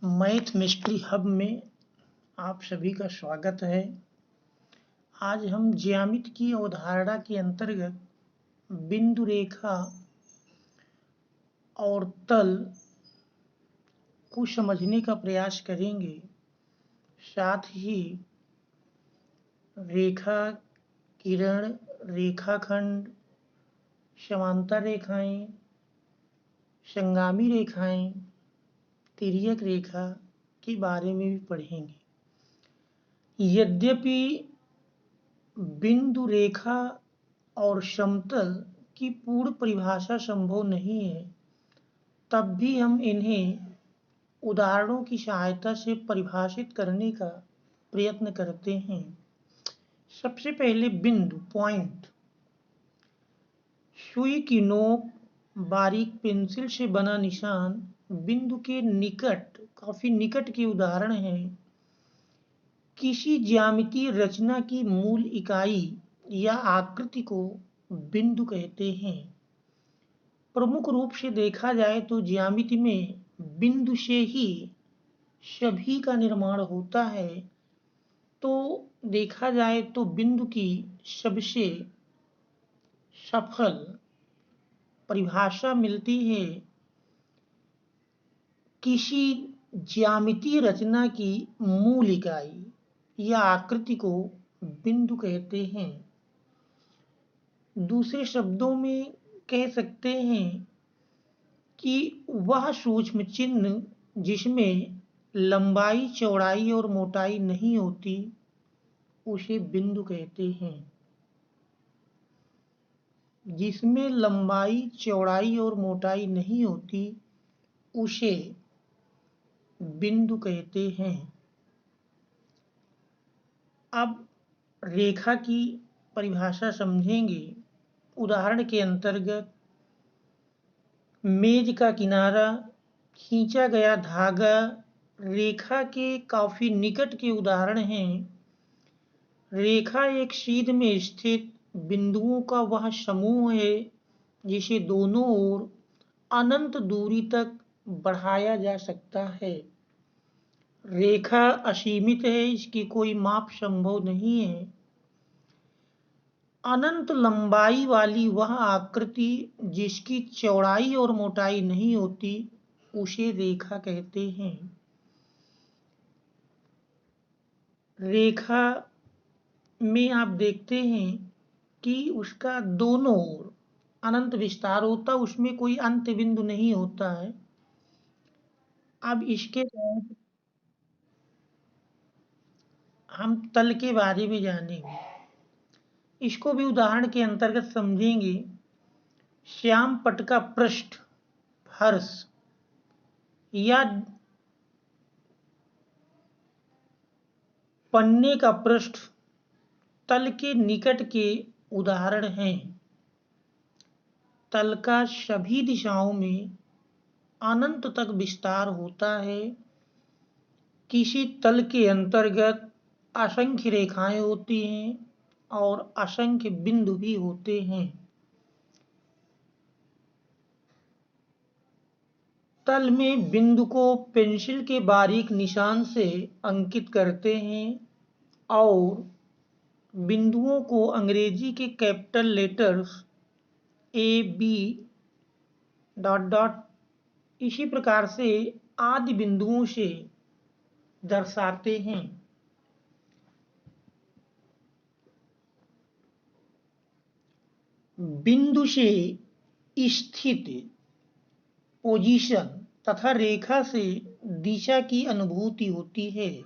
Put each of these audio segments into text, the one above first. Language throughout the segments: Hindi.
मैथ मिस्ट्री हब में आप सभी का स्वागत है। आज हम ज्यामिति की अवधारणा के अंतर्गत बिंदु रेखा और तल को समझने का प्रयास करेंगे। साथ ही रेखा, किरण, रेखाखंड, समांतर रेखाएं, संगामी रेखाएं, तिर्यक रेखा के बारे में भी पढ़ेंगे। यद्यपि बिंदु रेखा और समतल की पूर्ण परिभाषा संभव नहीं है, तब भी हम इन्हें उदाहरणों की सहायता से परिभाषित करने का प्रयत्न करते हैं। सबसे पहले बिंदु, पॉइंट। सुई की नोक, बारीक पेंसिल से बना निशान बिंदु के निकट, काफी निकट के उदाहरण हैं। किसी ज्यामितीय रचना की मूल इकाई या आकृति को बिंदु कहते हैं। प्रमुख रूप से देखा जाए तो ज्यामिति में बिंदु से ही सभी का निर्माण होता है। तो देखा जाए तो बिंदु की सबसे सफल परिभाषा मिलती है किसी ज्यामितीय रचना की मूल इकाई या आकृति को बिंदु कहते हैं। दूसरे शब्दों में कह सकते हैं कि वह सूक्ष्म चिन्ह जिसमें लंबाई, चौड़ाई और मोटाई नहीं होती, उसे बिंदु कहते हैं। जिसमें लंबाई, चौड़ाई और मोटाई नहीं होती, उसे बिंदु कहते हैं। अब रेखा की परिभाषा समझेंगे। उदाहरण के अंतर्गत मेज का किनारा, खींचा गया धागा रेखा के काफी निकट के उदाहरण हैं। रेखा एक सीध में स्थित बिंदुओं का वह समूह है जिसे दोनों ओर अनंत दूरी तक बढ़ाया जा सकता है। रेखा असीमित है, इसकी कोई माप संभव नहीं है। अनंत लंबाई वाली वह आकृति जिसकी चौड़ाई और मोटाई नहीं होती, उसे रेखा कहते हैं। रेखा में आप देखते हैं कि उसका दोनों ओर अनंत विस्तार होता, उसमें कोई अंत बिंदु नहीं होता है। अब इसके बाद हम तल के बारे में जानेंगे। इसको भी उदाहरण के अंतर्गत समझेंगे। श्याम पट का पृष्ठ, फर्श या पन्ने का पृष्ठ तल के निकट के उदाहरण हैं। तल का सभी दिशाओं में अनंत तक विस्तार होता है। किसी तल के अंतर्गत असंख्य रेखाएं होती हैं और असंख्य बिंदु भी होते हैं। तल में बिंदु को पेंसिल के बारीक निशान से अंकित करते हैं और बिंदुओं को अंग्रेजी के कैपिटल लेटर्स ए, बी, डॉट डॉट इसी प्रकार से आदि बिंदुओं से दर्शाते हैं। बिंदु से स्थित, पोजीशन तथा रेखा से दिशा की अनुभूति होती है।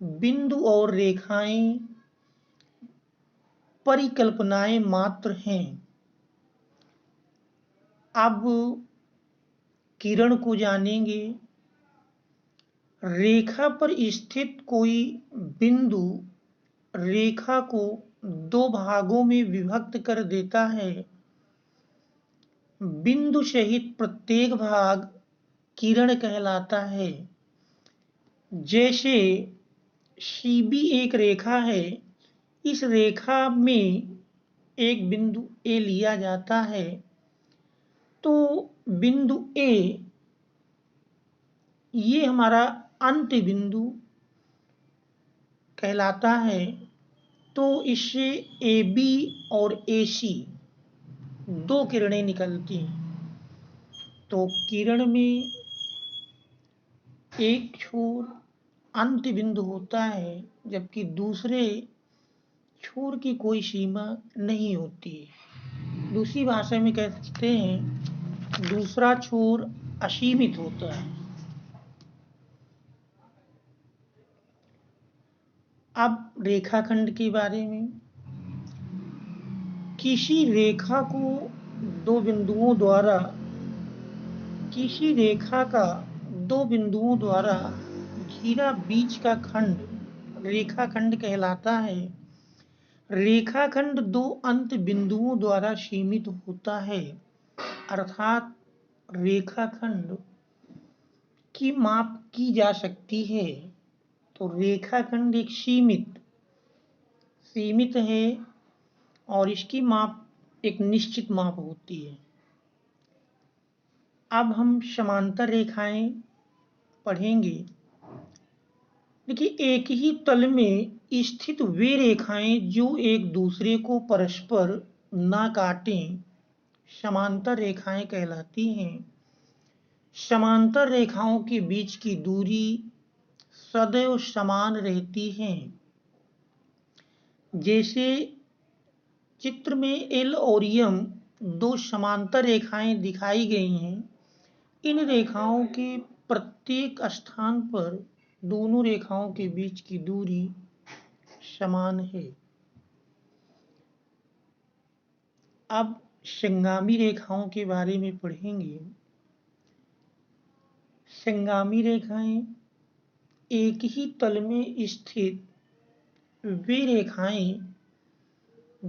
बिंदु और रेखाएं परिकल्पनाएं मात्र हैं। अब किरण को जानेंगे। रेखा पर स्थित कोई बिंदु रेखा को दो भागों में विभक्त कर देता है। बिंदु सहित प्रत्येक भाग किरण कहलाता है। जैसे CB एक रेखा है, इस रेखा में एक बिंदु A लिया जाता है, तो बिंदु A ये हमारा अंत बिंदु कहलाता है। तो इससे ए बी और ए सी दो किरणें निकलती हैं। तो किरण में एक छोर अंत बिंदु होता है, जबकि दूसरे छोर की कोई सीमा नहीं होती है। दूसरी भाषा में कह सकते हैं दूसरा छोर असीमित होता है। अब रेखाखंड के बारे में, किसी रेखा को दो बिंदुओं द्वारा किसी रेखा का दो बिंदुओं द्वारा घिरा बीच का खंड रेखाखंड कहलाता है। रेखाखंड दो अंत बिंदुओं द्वारा सीमित होता है, अर्थात रेखाखंड की माप की जा सकती है। तो रेखाखंड एक सीमित है और इसकी माप एक निश्चित माप होती है। अब हम समांतर रेखाएं पढ़ेंगे। देखिए, एक ही तल में स्थित वे रेखाएं जो एक दूसरे को परस्पर ना काटें समांतर रेखाएं कहलाती हैं। समांतर रेखाओं के बीच की दूरी सदैव समान रहती है। जैसे चित्र में एल और एम दो समांतर रेखाएं दिखाई गई हैं। इन रेखाओं के प्रत्येक स्थान पर दोनों रेखाओं के बीच की दूरी समान है। अब संगामी रेखाओं के बारे में पढ़ेंगे। संगामी रेखाएं एक ही तल में स्थित वे रेखाएं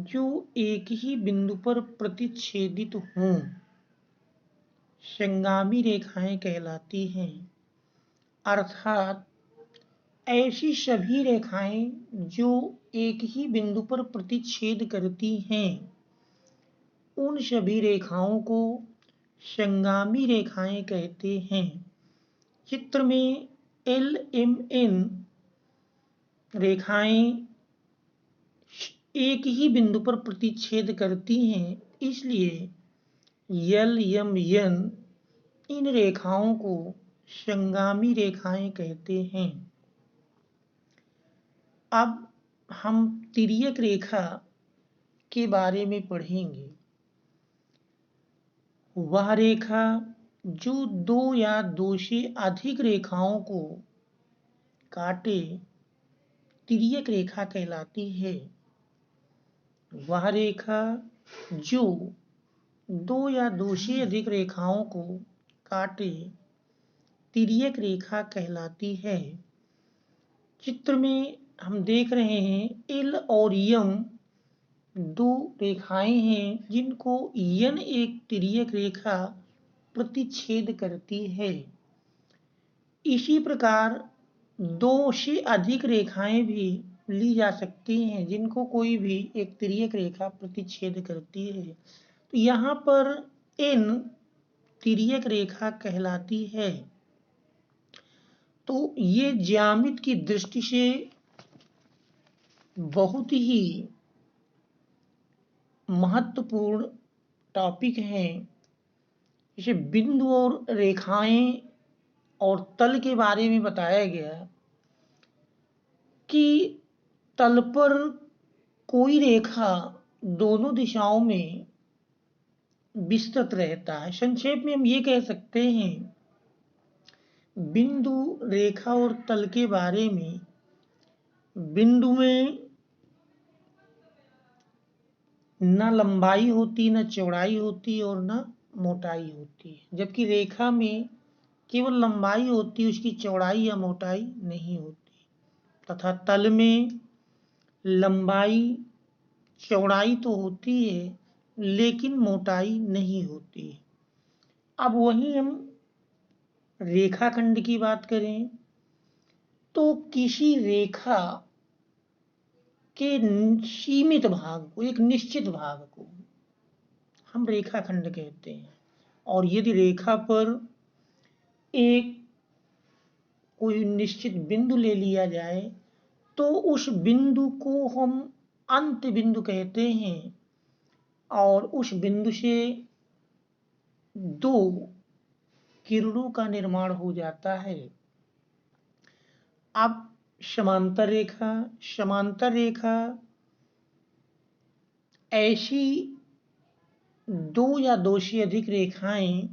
जो एक ही बिंदु पर प्रतिच्छेदित हों संगामी रेखाएं कहलाती हैं। अर्थात ऐसी सभी रेखाएं जो एक ही बिंदु पर प्रतिच्छेद करती हैं उन सभी रेखाओं को संगामी रेखाएं कहते हैं। चित्र में एल एम एन रेखाएं एक ही बिंदु पर प्रतिच्छेद करती हैं, इसलिए एल एम एन इन रेखाओं को संगामी रेखाएं कहते हैं। अब हम तिर्यक रेखा के बारे में पढ़ेंगे। वह रेखा जो दो या दो से अधिक रेखाओं को काटे तिर्यक रेखा कहलाती है। वह रेखा जो दो या दो से अधिक रेखाओं को काटे तिर्यक रेखा कहलाती है। चित्र में हम देख रहे हैं एल और एम दो रेखाएं हैं जिनको एन एक तिर्यक रेखा प्रतिच्छेद करती है। इसी प्रकार दो से अधिक रेखाएं भी ली जा सकती हैं जिनको कोई भी एक तिर्यक रेखा प्रतिच्छेद करती है। तो यहाँ पर एन तिर्यक रेखा कहलाती है। तो ये ज्यामिति की दृष्टि से बहुत ही महत्वपूर्ण टॉपिक हैं। जैसे बिंदु और रेखाएं और तल के बारे में बताया गया कि तल पर कोई रेखा दोनों दिशाओं में विस्तृत रहता है। संक्षेप में हम ये कह सकते हैं बिंदु रेखा और तल के बारे में, बिंदु में न लंबाई होती न चौड़ाई होती और न मोटाई होती है, जबकि रेखा में केवल लंबाई होती है, उसकी चौड़ाई या मोटाई नहीं होती। तथा तल में लंबाई चौड़ाई तो होती है लेकिन मोटाई नहीं होती। अब वहीं हम रेखाखंड की बात करें तो किसी रेखा के सीमित भाग को, एक निश्चित भाग को हम रेखाखंड कहते हैं। और यदि रेखा पर एक कोई निश्चित बिंदु ले लिया जाए तो उस बिंदु को हम अंत बिंदु कहते हैं और उस बिंदु से दो किरणों का निर्माण हो जाता है। अब समांतर रेखा ऐसी दो या दो से अधिक रेखाएं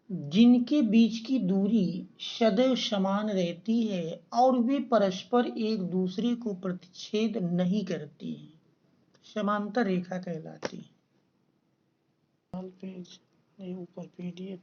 जिनके बीच की दूरी सदैव समान रहती है और वे परस्पर एक दूसरे को प्रतिच्छेद नहीं करती हैं, समांतर रेखा कहलाती है। पेज ऊपर PDF